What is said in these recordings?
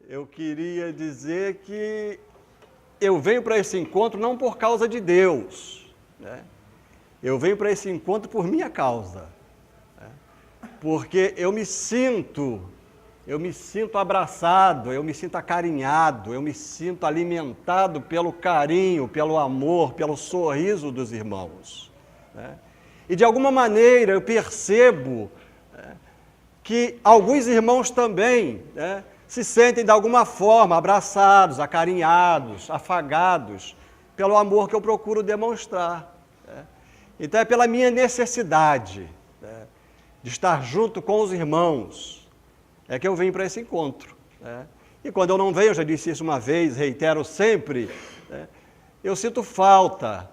eu queria dizer que eu venho para esse encontro não por causa de Deus, né? Eu venho para esse encontro por minha causa, né? Porque eu me sinto abraçado, eu me sinto acarinhado, eu me sinto alimentado pelo carinho, pelo amor, pelo sorriso dos irmãos, né? E de alguma maneira eu percebo que alguns irmãos também, né, se sentem de alguma forma abraçados, acarinhados, afagados pelo amor que eu procuro demonstrar, né? Então é pela minha necessidade, né, de estar junto com os irmãos, é que eu venho para esse encontro, né? E quando eu não venho, eu já disse isso uma vez, reitero sempre, né, eu sinto falta,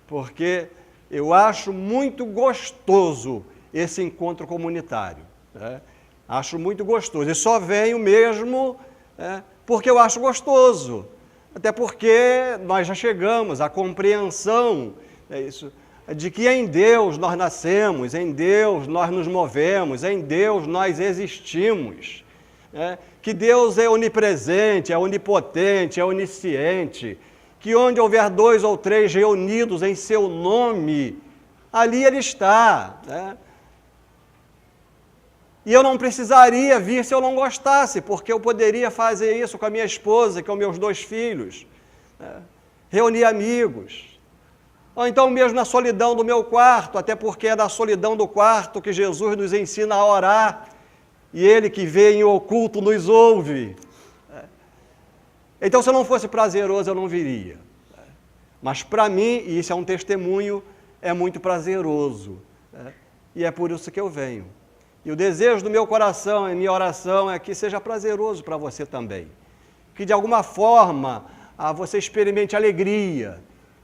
porque eu acho muito gostoso esse encontro comunitário, né? Acho muito gostoso, e só venho mesmo, né, porque eu acho gostoso, até porque nós já chegamos à compreensão, de que em Deus nós nascemos, em Deus nós nos movemos, em Deus nós existimos, né? Que Deus é onipresente, é onipotente, é onisciente, que onde houver 2 ou 3 reunidos em seu nome, ali Ele está, né? E eu não precisaria vir se eu não gostasse, porque eu poderia fazer isso com a minha esposa, com meus 2 filhos, né? Reunir amigos, ou então mesmo na solidão do meu quarto, até porque é na solidão do quarto que Jesus nos ensina a orar, e Ele que vê em oculto nos ouve. Então, se não fosse prazeroso, eu não viria. Mas para mim, e isso é um testemunho, é muito prazeroso, né? E é por isso que eu venho. E o desejo do meu coração e minha oração é que seja prazeroso para você também. Que de alguma forma você experimente alegria,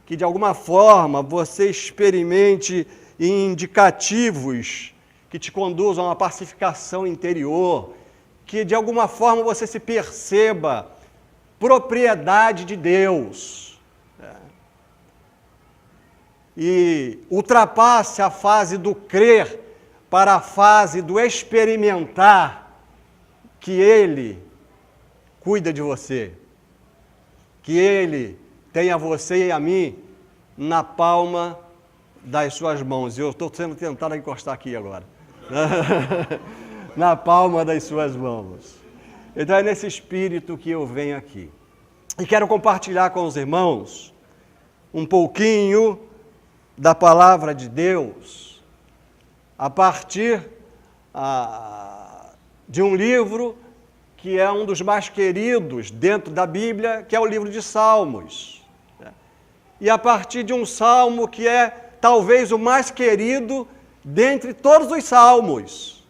que de alguma forma você experimente indicativos que te conduzam à pacificação interior, que de alguma forma você se perceba propriedade de Deus, né? E ultrapasse a fase do crer para a fase do experimentar que Ele cuida de você, que Ele tem a você e a mim na palma das suas mãos. Eu estou sendo tentado a encostar aqui agora. Na palma das suas mãos. Então é nesse espírito que eu venho aqui. E quero compartilhar com os irmãos um pouquinho da palavra de Deus, a partir de um livro que é um dos mais queridos dentro da Bíblia, que é o livro de Salmos. E a partir de um salmo que é talvez o mais querido dentre todos os salmos,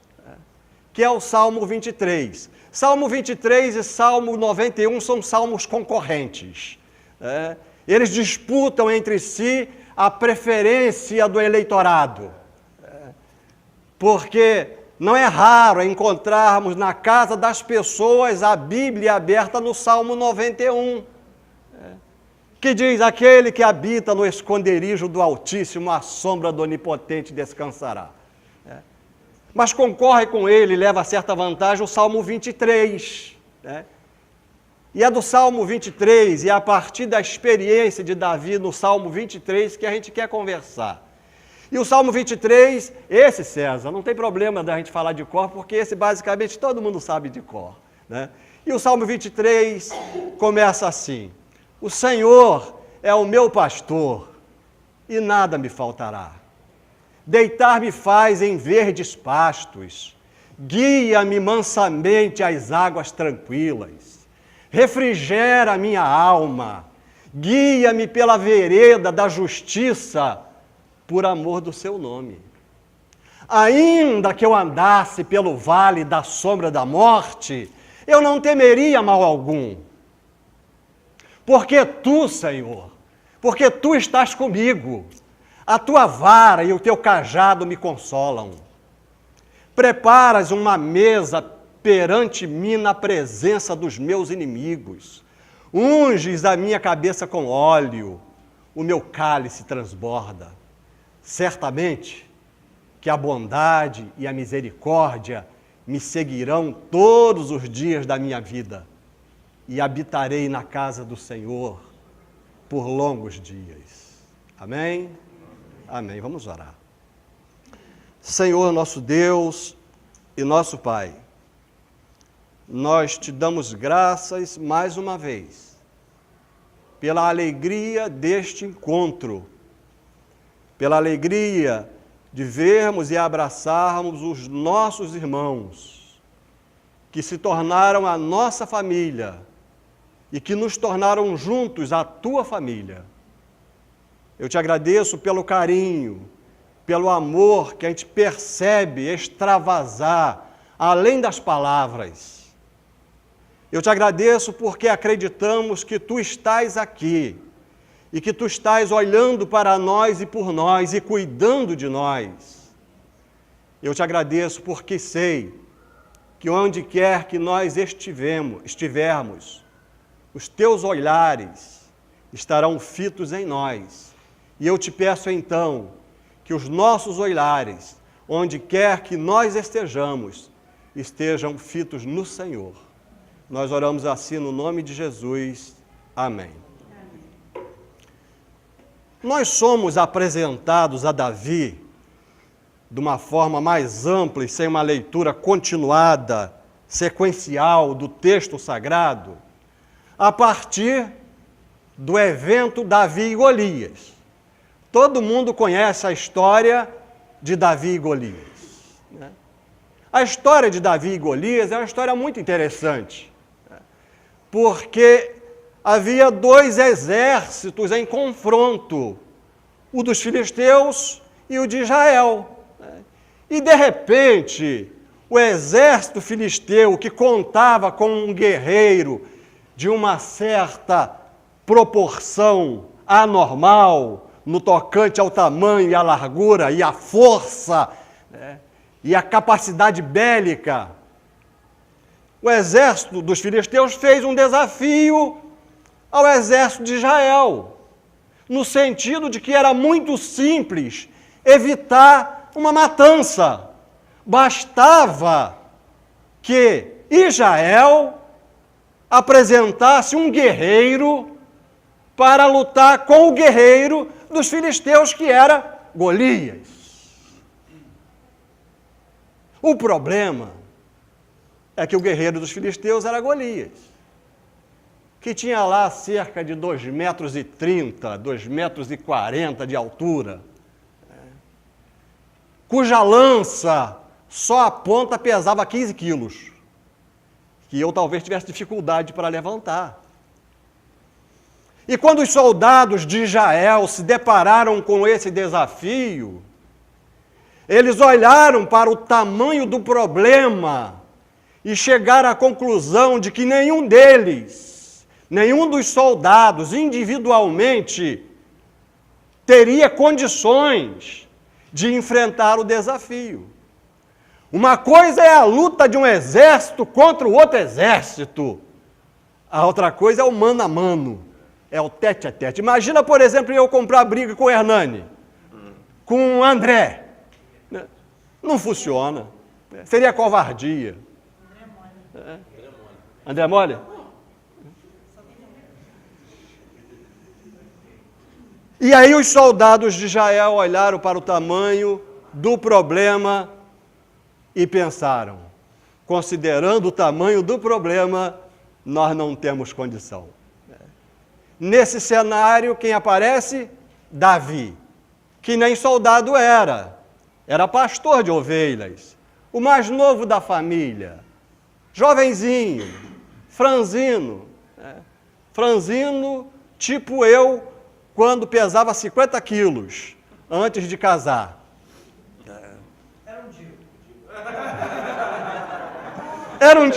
que é o Salmo 23. Salmo 23 e Salmo 91 são salmos concorrentes, né? Eles disputam entre si a preferência do eleitorado, porque não é raro encontrarmos na casa das pessoas a Bíblia aberta no Salmo 91, que diz: aquele que habita no esconderijo do Altíssimo, à sombra do Onipotente descansará. Mas concorre com ele, leva certa vantagem, o Salmo 23, né? E é do Salmo 23, e a partir da experiência de Davi no Salmo 23, que a gente quer conversar. E o Salmo 23, esse, César, não tem problema da gente falar de cor, porque esse basicamente todo mundo sabe de cor, né? E o Salmo 23 começa assim: o Senhor é o meu pastor, e nada me faltará. Deitar-me faz em verdes pastos, guia-me mansamente às águas tranquilas, refrigera a minha alma, guia-me pela vereda da justiça, por amor do seu nome. Ainda que eu andasse pelo vale da sombra da morte, eu não temeria mal algum, porque tu, Senhor, porque tu estás comigo, a tua vara e o teu cajado me consolam. Preparas uma mesa perante mim na presença dos meus inimigos, unges a minha cabeça com óleo, o meu cálice transborda. Certamente que a bondade e a misericórdia me seguirão todos os dias da minha vida, e habitarei na casa do Senhor por longos dias. Amém? Amém. Vamos orar. Senhor, nosso Deus e nosso Pai, nós te damos graças mais uma vez pela alegria deste encontro, pela alegria de vermos e abraçarmos os nossos irmãos, que se tornaram a nossa família e que nos tornaram juntos a tua família. Eu te agradeço pelo carinho, pelo amor que a gente percebe extravasar além das palavras. Eu te agradeço porque acreditamos que tu estás aqui e que tu estás olhando para nós e por nós e cuidando de nós. Eu te agradeço porque sei que onde quer que nós estivermos, os teus olhares estarão fitos em nós. E eu te peço então que os nossos olhares, onde quer que nós estejamos fitos no Senhor. Nós oramos assim no nome de Jesus. Amém. Nós somos apresentados a Davi de uma forma mais ampla e sem uma leitura continuada, sequencial do texto sagrado, a partir do evento Davi e Golias. Todo mundo conhece a história de Davi e Golias, né? A história de Davi e Golias é uma história muito interessante, porque havia dois exércitos em confronto, o dos filisteus e o de Israel. E, de repente, o exército filisteu, que contava com um guerreiro de uma certa proporção anormal, no tocante ao tamanho e à largura e à força, né, e à capacidade bélica, o exército dos filisteus fez um desafio ao exército de Israel, no sentido de que era muito simples evitar uma matança. Bastava que Israel apresentasse um guerreiro para lutar com o guerreiro dos filisteus, que era Golias. O problema é que o guerreiro dos filisteus era Golias, que tinha lá cerca de 2,30 metros, 2,40 metros de altura, cuja lança, só a ponta, pesava 15 quilos, que eu talvez tivesse dificuldade para levantar. E quando os soldados de Israel se depararam com esse desafio, eles olharam para o tamanho do problema e chegaram à conclusão de que nenhum deles, nenhum dos soldados individualmente, teria condições de enfrentar o desafio. Uma coisa é a luta de um exército contra o outro exército. A outra coisa é o mano a mano, é o tete a tete. Imagina, por exemplo, eu comprar briga com o Hernani, com o André. Não funciona. Seria covardia. André Mole? E aí os soldados de Israel olharam para o tamanho do problema e pensaram, considerando o tamanho do problema, nós não temos condição. Nesse cenário, quem aparece? Davi, que nem soldado era pastor de ovelhas, o mais novo da família, jovenzinho, franzino, tipo eu, quando pesava 50 quilos, antes de casar. Era um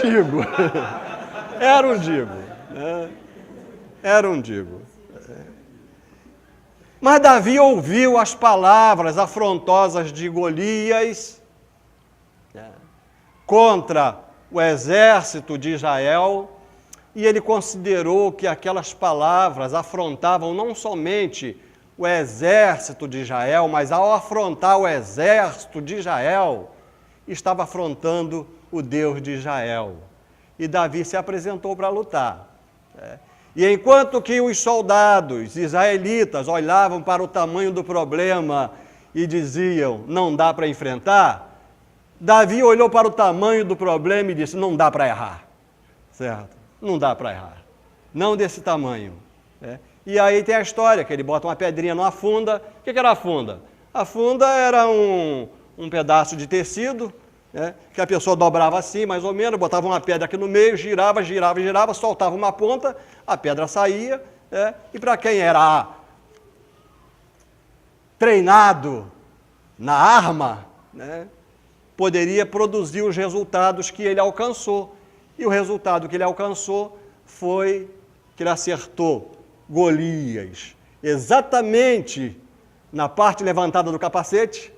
digo. Mas Davi ouviu as palavras afrontosas de Golias contra o exército de Israel, e ele considerou que aquelas palavras afrontavam não somente o exército de Israel, mas ao afrontar o exército de Israel, estava afrontando o Deus de Israel. E Davi se apresentou para lutar. E enquanto que os soldados israelitas olhavam para o tamanho do problema e diziam, não dá para enfrentar, Davi olhou para o tamanho do problema e disse, não dá para errar, certo? Não dá para errar, não desse tamanho. E aí tem a história, que ele bota uma pedrinha numa funda. O que era a funda? A funda era um pedaço de tecido, que a pessoa dobrava assim, mais ou menos, botava uma pedra aqui no meio, girava, girava, girava, soltava uma ponta, a pedra saía, e para quem era treinado na arma, poderia produzir os resultados que ele alcançou. E o resultado que ele alcançou foi que ele acertou Golias exatamente na parte levantada do capacete,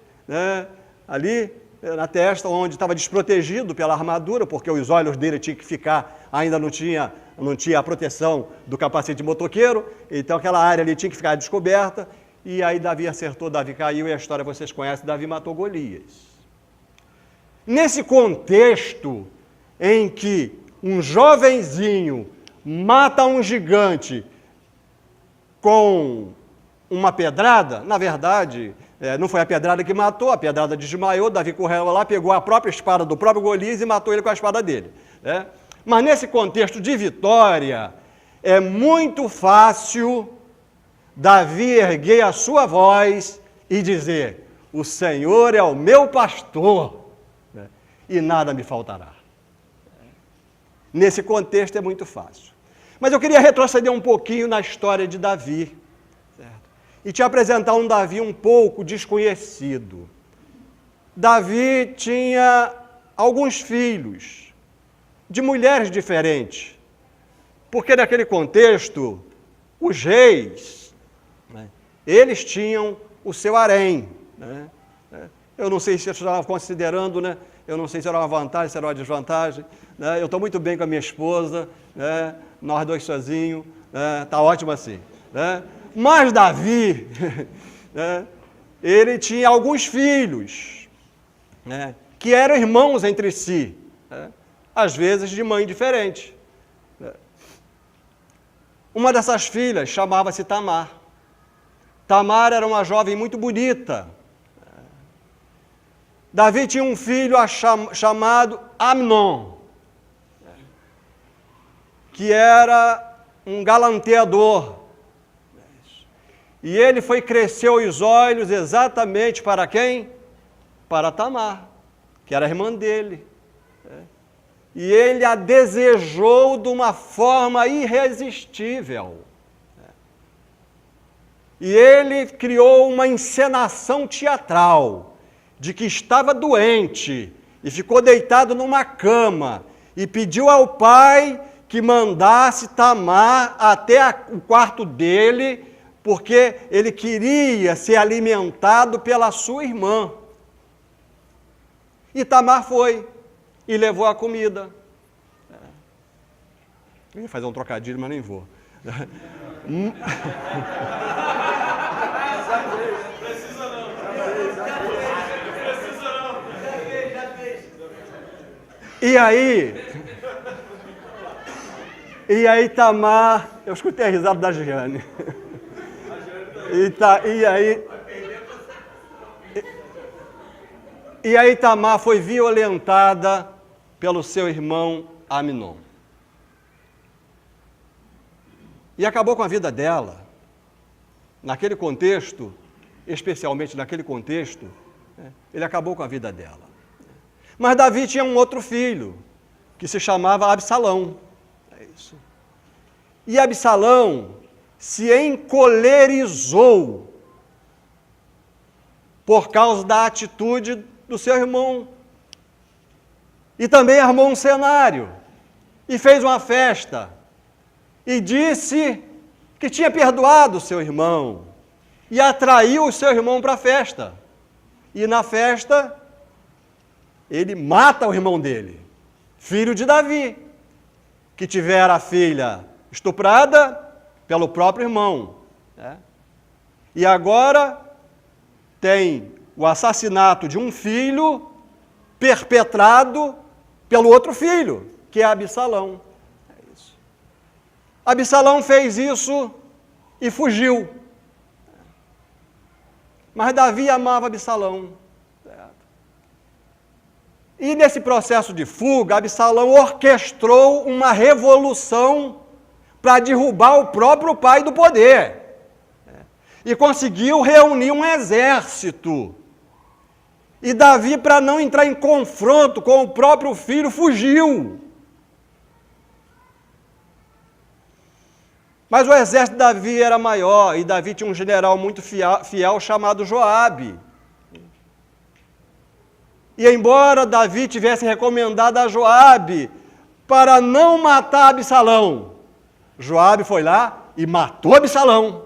ali na testa, onde estava desprotegido pela armadura, porque os olhos dele tinham que ficar, ainda não tinha a proteção do capacete de motoqueiro, então aquela área ali tinha que ficar descoberta, e aí Davi acertou, Davi caiu, e a história vocês conhecem, Davi matou Golias. Nesse contexto em que um jovenzinho mata um gigante com uma pedrada, na verdade, não foi a pedrada que matou, a pedrada desmaiou, Davi correu lá, pegou a própria espada do próprio Golias e matou ele com a espada dele. Mas nesse contexto de vitória, é muito fácil Davi erguer a sua voz e dizer, o Senhor é o meu pastor, e nada me faltará. Nesse contexto é muito fácil. Mas eu queria retroceder um pouquinho na história de Davi, certo? E te apresentar um Davi um pouco desconhecido. Davi tinha alguns filhos, de mulheres diferentes, porque naquele contexto, os reis, eles tinham o seu harém. Eu não sei se eu estava considerando, eu não sei se era uma vantagem, se era uma desvantagem. Eu estou muito bem com a minha esposa, nós dois sozinhos, está ótimo assim. Mas Davi, ele tinha alguns filhos, que eram irmãos entre si, às vezes de mãe diferente. Uma dessas filhas chamava-se Tamar. Tamar era uma jovem muito bonita. Davi tinha um filho chamado Amnon, que era um galanteador. E ele cresceu os olhos exatamente para quem? Para Tamar, que era a irmã dele. E ele a desejou de uma forma irresistível. E ele criou uma encenação teatral de que estava doente e ficou deitado numa cama e pediu ao pai que mandasse Tamar até o quarto dele, porque ele queria ser alimentado pela sua irmã. E Tamar foi e levou a comida. Eu ia fazer um trocadilho, mas nem vou. E aí Tamar, eu escutei a risada da Giane. E aí Tamar foi violentada pelo seu irmão Amnon. E acabou com a vida dela. Naquele contexto, especialmente naquele contexto, ele acabou com a vida dela. Mas Davi tinha um outro filho, que se chamava Absalão. E Absalão se encolerizou por causa da atitude do seu irmão. E também armou um cenário, e fez uma festa, e disse que tinha perdoado o seu irmão, e atraiu o seu irmão para a festa. E na festa, ele mata o irmão dele, filho de Davi, que tivera a filha estuprada pelo próprio irmão. E agora tem o assassinato de um filho perpetrado pelo outro filho, que é Absalão. Absalão fez isso e fugiu. Mas Davi amava Absalão. E nesse processo de fuga, Absalão orquestrou uma revolução para derrubar o próprio pai do poder. E conseguiu reunir um exército. E Davi, para não entrar em confronto com o próprio filho, fugiu. Mas o exército de Davi era maior, e Davi tinha um general muito fiel chamado Joabe. E embora Davi tivesse recomendado a Joabe para não matar Absalão, Joabe foi lá e matou Absalão.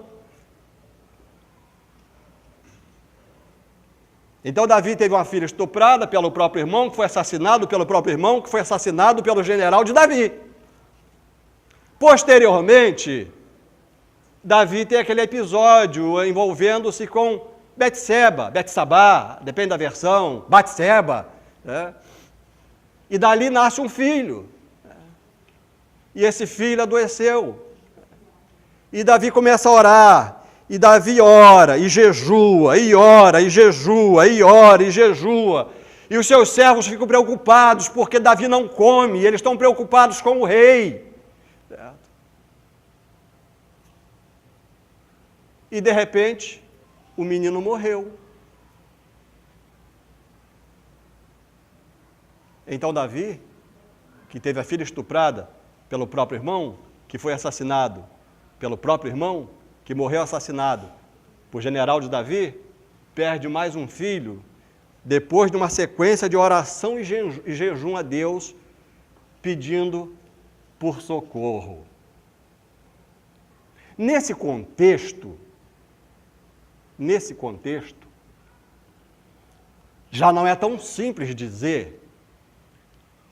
Então Davi teve uma filha estuprada pelo próprio irmão, que foi assassinado pelo próprio irmão, que foi assassinado pelo general de Davi. Posteriormente, Davi tem aquele episódio envolvendo-se com Betsabá, depende da versão, Batseba, né? E dali nasce um filho. E esse filho adoeceu. E Davi começa a orar. E Davi ora, e jejua, e ora, e jejua, e ora, e jejua. E os seus servos ficam preocupados, porque Davi não come, e eles estão preocupados com o rei. Certo? E de repente, o menino morreu. Então Davi, que teve a filha estuprada pelo próprio irmão, que foi assassinado pelo próprio irmão, que morreu assassinado por general de Davi, perde mais um filho, depois de uma sequência de oração e jejum a Deus, pedindo por socorro. Nesse contexto, já não é tão simples dizer: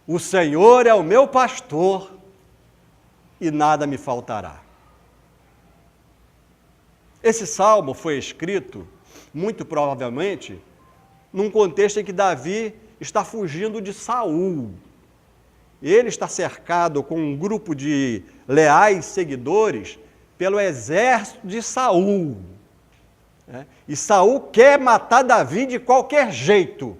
o Senhor é o meu pastor e nada me faltará. Esse salmo foi escrito, muito provavelmente, num contexto em que Davi está fugindo de Saul. Ele está cercado com um grupo de leais seguidores pelo exército de Saul. E Saul quer matar Davi de qualquer jeito.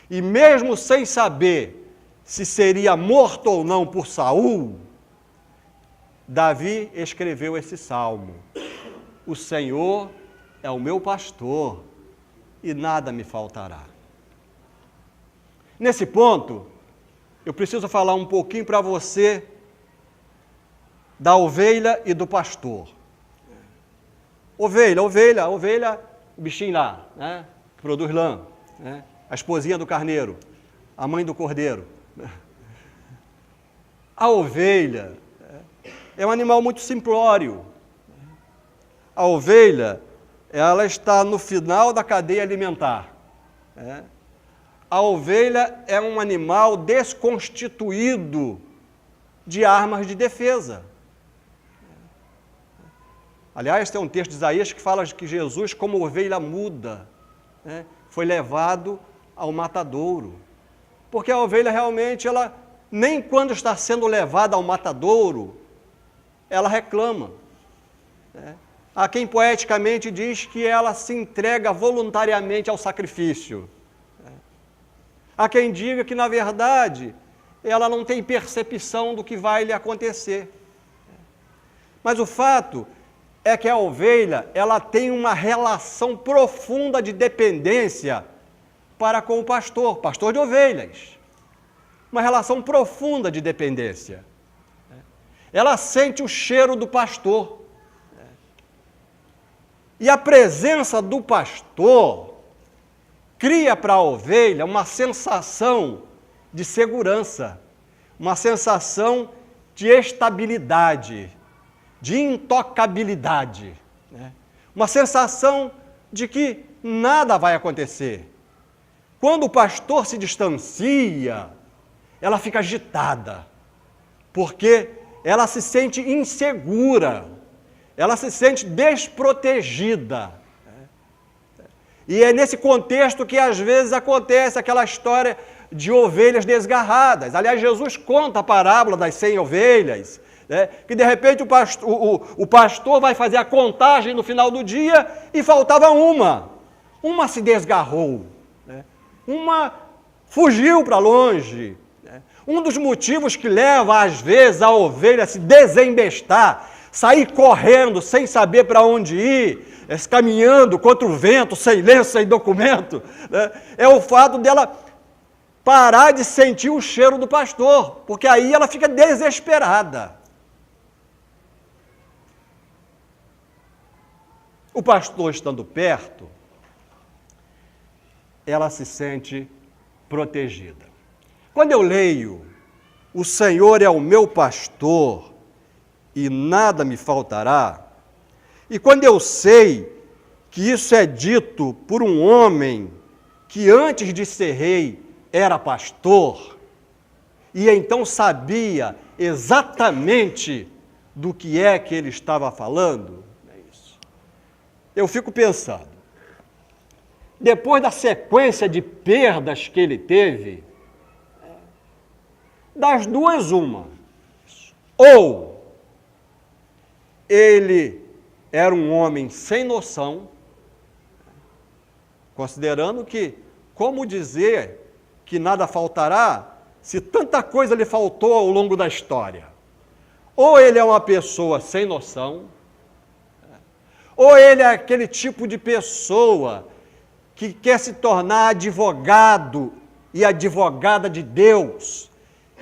E mesmo sem saber se seria morto ou não por Saul, Davi escreveu esse salmo: o Senhor é o meu pastor e nada me faltará. Nesse ponto, eu preciso falar um pouquinho para você da ovelha e do pastor. Ovelha, o bichinho lá, né? Produz lã, né? A esposinha do carneiro, a mãe do cordeiro. A ovelha é um animal muito simplório. A ovelha, ela está no final da cadeia alimentar. A ovelha é um animal desconstituído de armas de defesa. Aliás, tem um texto de Isaías que fala que Jesus, como ovelha muda, foi levado ao matadouro. Porque a ovelha realmente, ela nem quando está sendo levada ao matadouro, ela reclama. Há quem poeticamente diz que ela se entrega voluntariamente ao sacrifício. Há quem diga que, na verdade, ela não tem percepção do que vai lhe acontecer. Mas o fato é que a ovelha, ela tem uma relação profunda de dependência para com o pastor de ovelhas. Uma relação profunda de dependência. Ela sente o cheiro do pastor. E a presença do pastor cria para a ovelha uma sensação de segurança, uma sensação de estabilidade, de intocabilidade, uma sensação de que nada vai acontecer. Quando o pastor se distancia, ela fica agitada, porque ela se sente insegura, ela se sente desprotegida. E é nesse contexto que às vezes acontece aquela história de ovelhas desgarradas. Aliás, Jesus conta a parábola das 100 ovelhas, né, que de repente o pastor vai fazer a contagem no final do dia e faltava uma. Uma se desgarrou, né, uma fugiu para longe. Né. Um dos motivos que leva, às vezes, a ovelha a se desembestar, sair correndo sem saber para onde ir, caminhando contra o vento, sem lenço, sem documento, né, é o fato dela parar de sentir o cheiro do pastor, porque aí ela fica desesperada. O pastor estando perto, ela se sente protegida. Quando eu leio, o Senhor é o meu pastor e nada me faltará, e quando eu sei que isso é dito por um homem que antes de ser rei era pastor, e então sabia exatamente do que é que ele estava falando, é isso. Eu fico pensando, depois da sequência de perdas que ele teve, das duas uma, ou ele era um homem sem noção, considerando que, como dizer que nada faltará, se tanta coisa lhe faltou ao longo da história. Ou ele é uma pessoa sem noção, ou ele é aquele tipo de pessoa que quer se tornar advogado e advogada de Deus,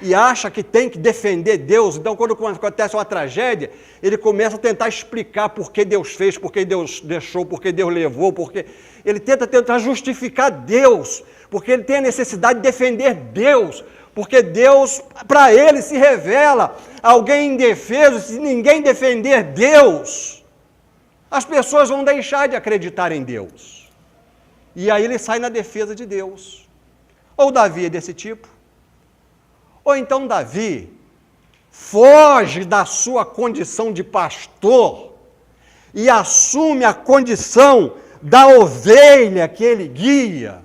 e acha que tem que defender Deus. Então, quando acontece uma tragédia, ele começa a tentar explicar por que Deus fez, por que Deus deixou, por que Deus levou, porque ele tentar justificar Deus, porque ele tem a necessidade de defender Deus, porque Deus, para ele, se revela alguém indefeso. Se ninguém defender Deus, as pessoas vão deixar de acreditar em Deus. E aí ele sai na defesa de Deus. Ou Davi é desse tipo, ou então Davi foge da sua condição de pastor e assume a condição da ovelha que ele guia.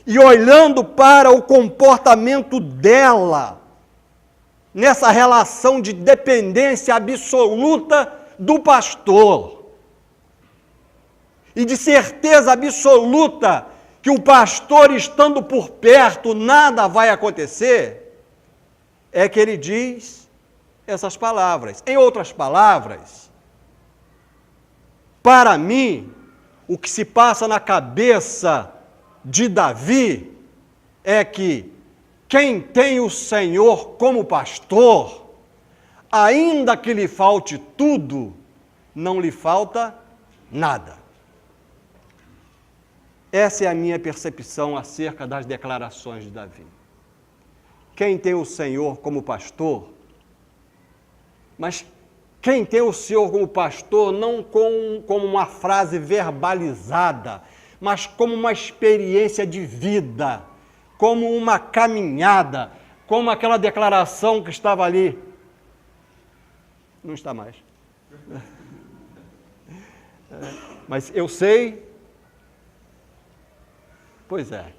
E olhando para o comportamento dela, nessa relação de dependência absoluta do pastor, e de certeza absoluta que o pastor estando por perto nada vai acontecer, é que ele diz essas palavras. Em outras palavras, para mim, o que se passa na cabeça de Davi é que quem tem o Senhor como pastor, ainda que lhe falte tudo, não lhe falta nada. Essa é a minha percepção acerca das declarações de Davi. Quem tem o Senhor como pastor, mas quem tem o Senhor como pastor não como uma frase verbalizada, mas como uma experiência de vida, como uma caminhada, como aquela declaração que estava ali. Não está mais. Mas eu sei. Pois é.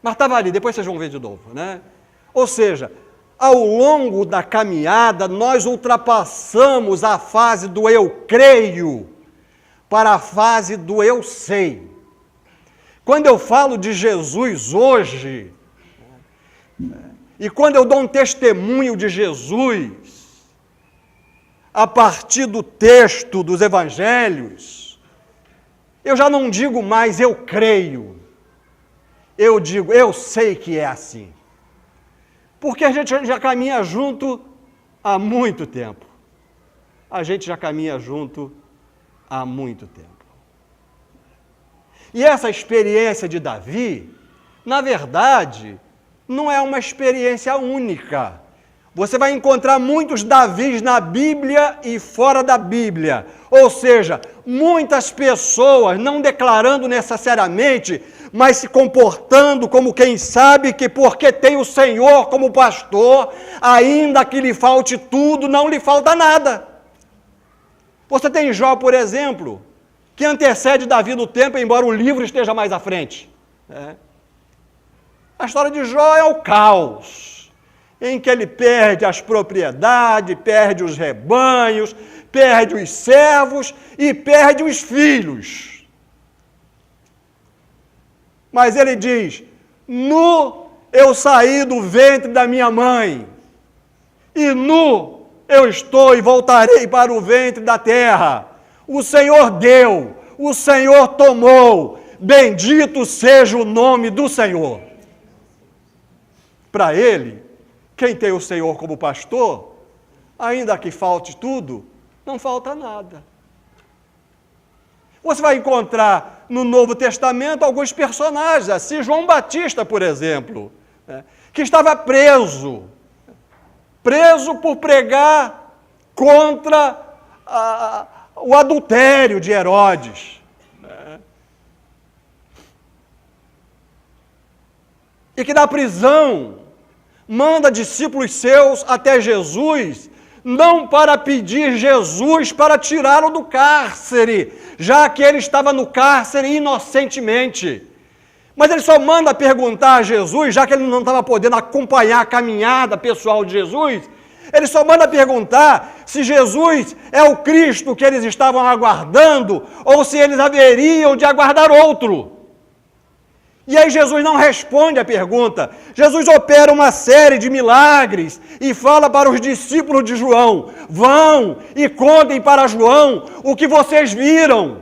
Mas estava ali, depois vocês vão ver de novo, né? Ou seja, ao longo da caminhada, nós ultrapassamos a fase do eu creio para a fase do eu sei. Quando eu falo de Jesus hoje, e quando eu dou um testemunho de Jesus, a partir do texto dos evangelhos, eu já não digo mais eu creio, eu digo eu sei que é assim. Porque a gente já caminha junto há muito tempo. A gente já caminha junto há muito tempo. E essa experiência de Davi, na verdade, não é uma experiência única. Você vai encontrar muitos Davis na Bíblia e fora da Bíblia. Ou seja, muitas pessoas não declarando necessariamente, mas se comportando como quem sabe que porque tem o Senhor como pastor, ainda que lhe falte tudo, não lhe falta nada. Você tem Jó, por exemplo, que antecede Davi no tempo, embora o livro esteja mais à frente. A história de Jó é o caos, em que ele perde as propriedades, perde os rebanhos, perde os servos e perde os filhos. Mas ele diz: nu eu saí do ventre da minha mãe, e nu eu estou e voltarei para o ventre da terra. O Senhor deu, o Senhor tomou, bendito seja o nome do Senhor. Para ele, quem tem o Senhor como pastor, ainda que falte tudo, não falta nada. Você vai encontrar no Novo Testamento alguns personagens, assim, João Batista, por exemplo, que estava preso por pregar contra o adultério de Herodes. E que da prisão manda discípulos seus até Jesus, não para pedir Jesus para tirá-lo do cárcere, já que ele estava no cárcere inocentemente. Mas ele só manda perguntar a Jesus, já que ele não estava podendo acompanhar a caminhada pessoal de Jesus, ele só manda perguntar se Jesus é o Cristo que eles estavam aguardando, ou se eles haveriam de aguardar outro. E aí Jesus não responde à pergunta. Jesus opera uma série de milagres e fala para os discípulos de João: vão e contem para João o que vocês viram.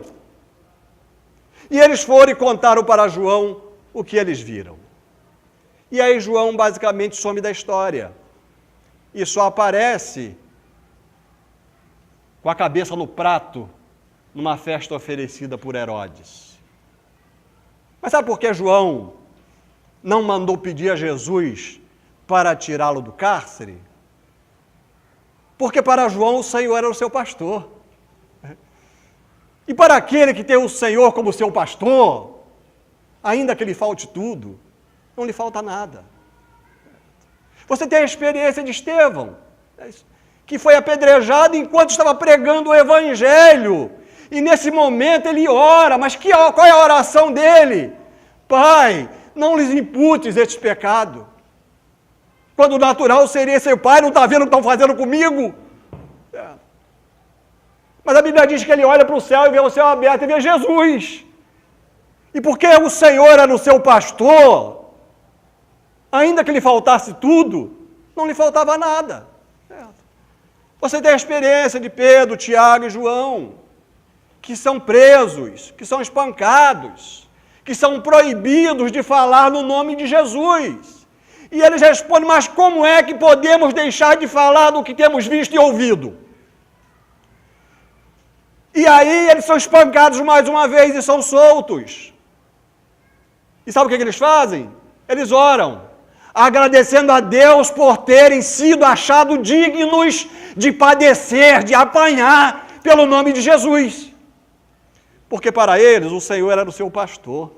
E eles foram e contaram para João o que eles viram. E aí João basicamente some da história. E só aparece com a cabeça no prato numa festa oferecida por Herodes. Mas sabe por que João não mandou pedir a Jesus para tirá-lo do cárcere? Porque para João o Senhor era o seu pastor. E para aquele que tem o Senhor como seu pastor, ainda que lhe falte tudo, não lhe falta nada. Você tem a experiência de Estevão, que foi apedrejado enquanto estava pregando o Evangelho. E nesse momento ele ora, mas qual é a oração dele? Pai, não lhes imputes este pecado. Quando o natural seria seu pai, não está vendo o que estão fazendo comigo? Mas a Bíblia diz que ele olha para o céu e vê o céu aberto e vê Jesus. E porque o Senhor era o seu pastor, ainda que lhe faltasse tudo, não lhe faltava nada. Você tem a experiência de Pedro, Tiago e João, que são presos, que são espancados, que são proibidos de falar no nome de Jesus. E eles respondem: mas como é que podemos deixar de falar do que temos visto e ouvido? E aí eles são espancados mais uma vez e são soltos. E sabe o que eles fazem? Eles oram, agradecendo a Deus por terem sido achados dignos de padecer, de apanhar pelo nome de Jesus. Porque para eles o Senhor era o seu pastor.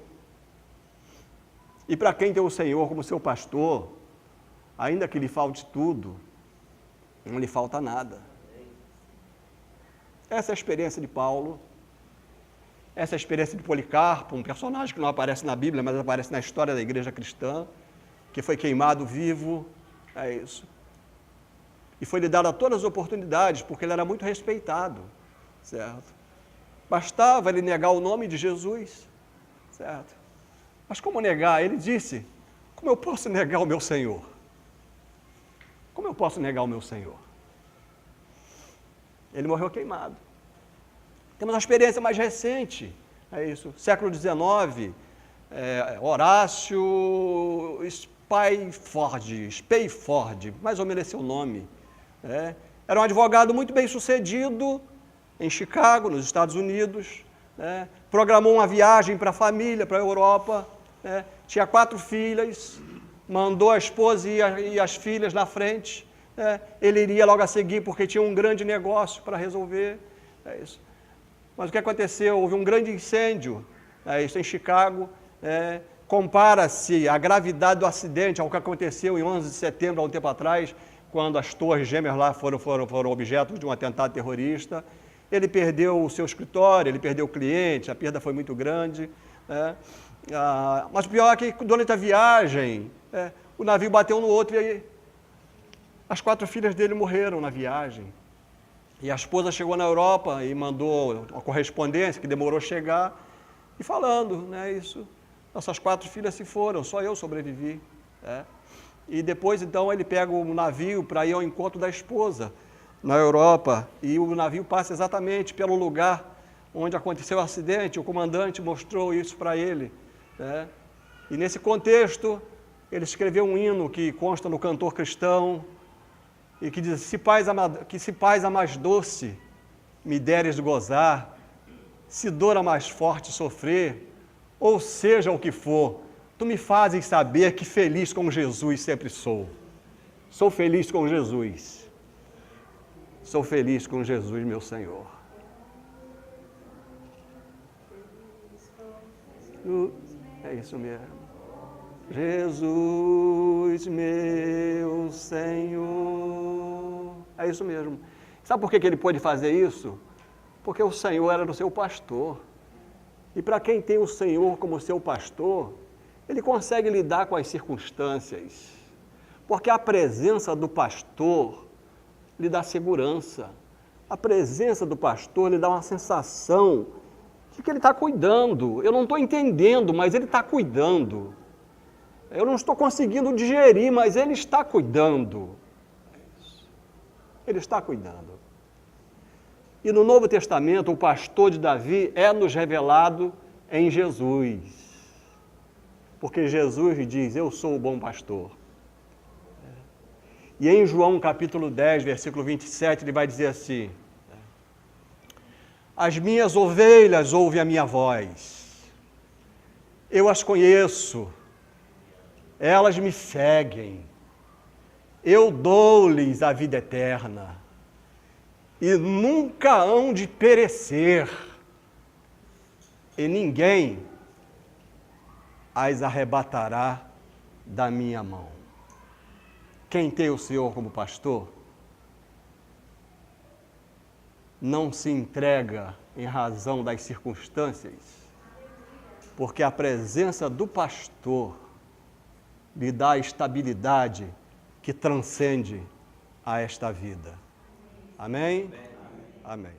E para quem tem o Senhor como seu pastor, ainda que lhe falte tudo, não lhe falta nada. Essa é a experiência de Paulo, essa é a experiência de Policarpo, um personagem que não aparece na Bíblia, mas aparece na história da igreja cristã, que foi queimado vivo, é isso. E foi lhe dado todas as oportunidades, porque ele era muito respeitado, certo? Bastava ele negar o nome de Jesus, certo? Mas como negar? Ele disse: como eu posso negar o meu Senhor? Como eu posso negar o meu Senhor? Ele morreu queimado. Temos uma experiência mais recente, é isso, século XIX, Horácio Spafford, mais ou menos esse é o nome. Era um advogado muito bem sucedido em Chicago, nos Estados Unidos, programou uma viagem para a família, para a Europa, tinha 4 filhas, mandou a esposa e as filhas na frente, ele iria logo a seguir porque tinha um grande negócio para resolver, é isso. Mas o que aconteceu? Houve um grande incêndio, isso em Chicago, compara-se a gravidade do acidente ao que aconteceu em 11 de setembro, há um tempo atrás, quando as torres gêmeas lá foram objeto de um atentado terrorista. Ele perdeu o seu escritório, ele perdeu o cliente, a perda foi muito grande, né? Mas o pior é que durante a viagem, o navio bateu no outro e aí as 4 filhas dele morreram na viagem. E a esposa chegou na Europa e mandou uma correspondência que demorou a chegar, e falando, né, isso, nossas 4 filhas se foram, só eu sobrevivi. E depois, então, ele pega o navio para ir ao encontro da esposa na Europa, e o navio passa exatamente pelo lugar onde aconteceu o acidente. O comandante mostrou isso para ele, né? E nesse contexto, ele escreveu um hino que consta no Cantor Cristão, e que diz: se paz a mais doce me deres de gozar, se dor a mais forte sofrer, ou seja o que for, tu me fazes saber que feliz com Jesus sempre sou. Sou feliz com Jesus. Sou feliz com Jesus, meu Senhor. É isso mesmo. Jesus, meu Senhor. É isso mesmo. Sabe por que ele pôde fazer isso? Porque o Senhor era o seu pastor. E para quem tem o Senhor como seu pastor, ele consegue lidar com as circunstâncias. Porque a presença do pastor lhe dá segurança. A presença do pastor lhe dá uma sensação de que ele está cuidando. Eu não estou entendendo, mas ele está cuidando. Eu não estou conseguindo digerir, mas ele está cuidando. Ele está cuidando. E no Novo Testamento, o pastor de Davi é nos revelado em Jesus. Porque Jesus diz: eu sou o bom pastor. E em João capítulo 10, versículo 27, ele vai dizer assim: as minhas ovelhas ouvem a minha voz, eu as conheço, elas me seguem, eu dou-lhes a vida eterna, e nunca hão de perecer, e ninguém as arrebatará da minha mão. Quem tem o Senhor como pastor, não se entrega em razão das circunstâncias, porque a presença do pastor lhe dá a estabilidade que transcende a esta vida. Amém? Amém.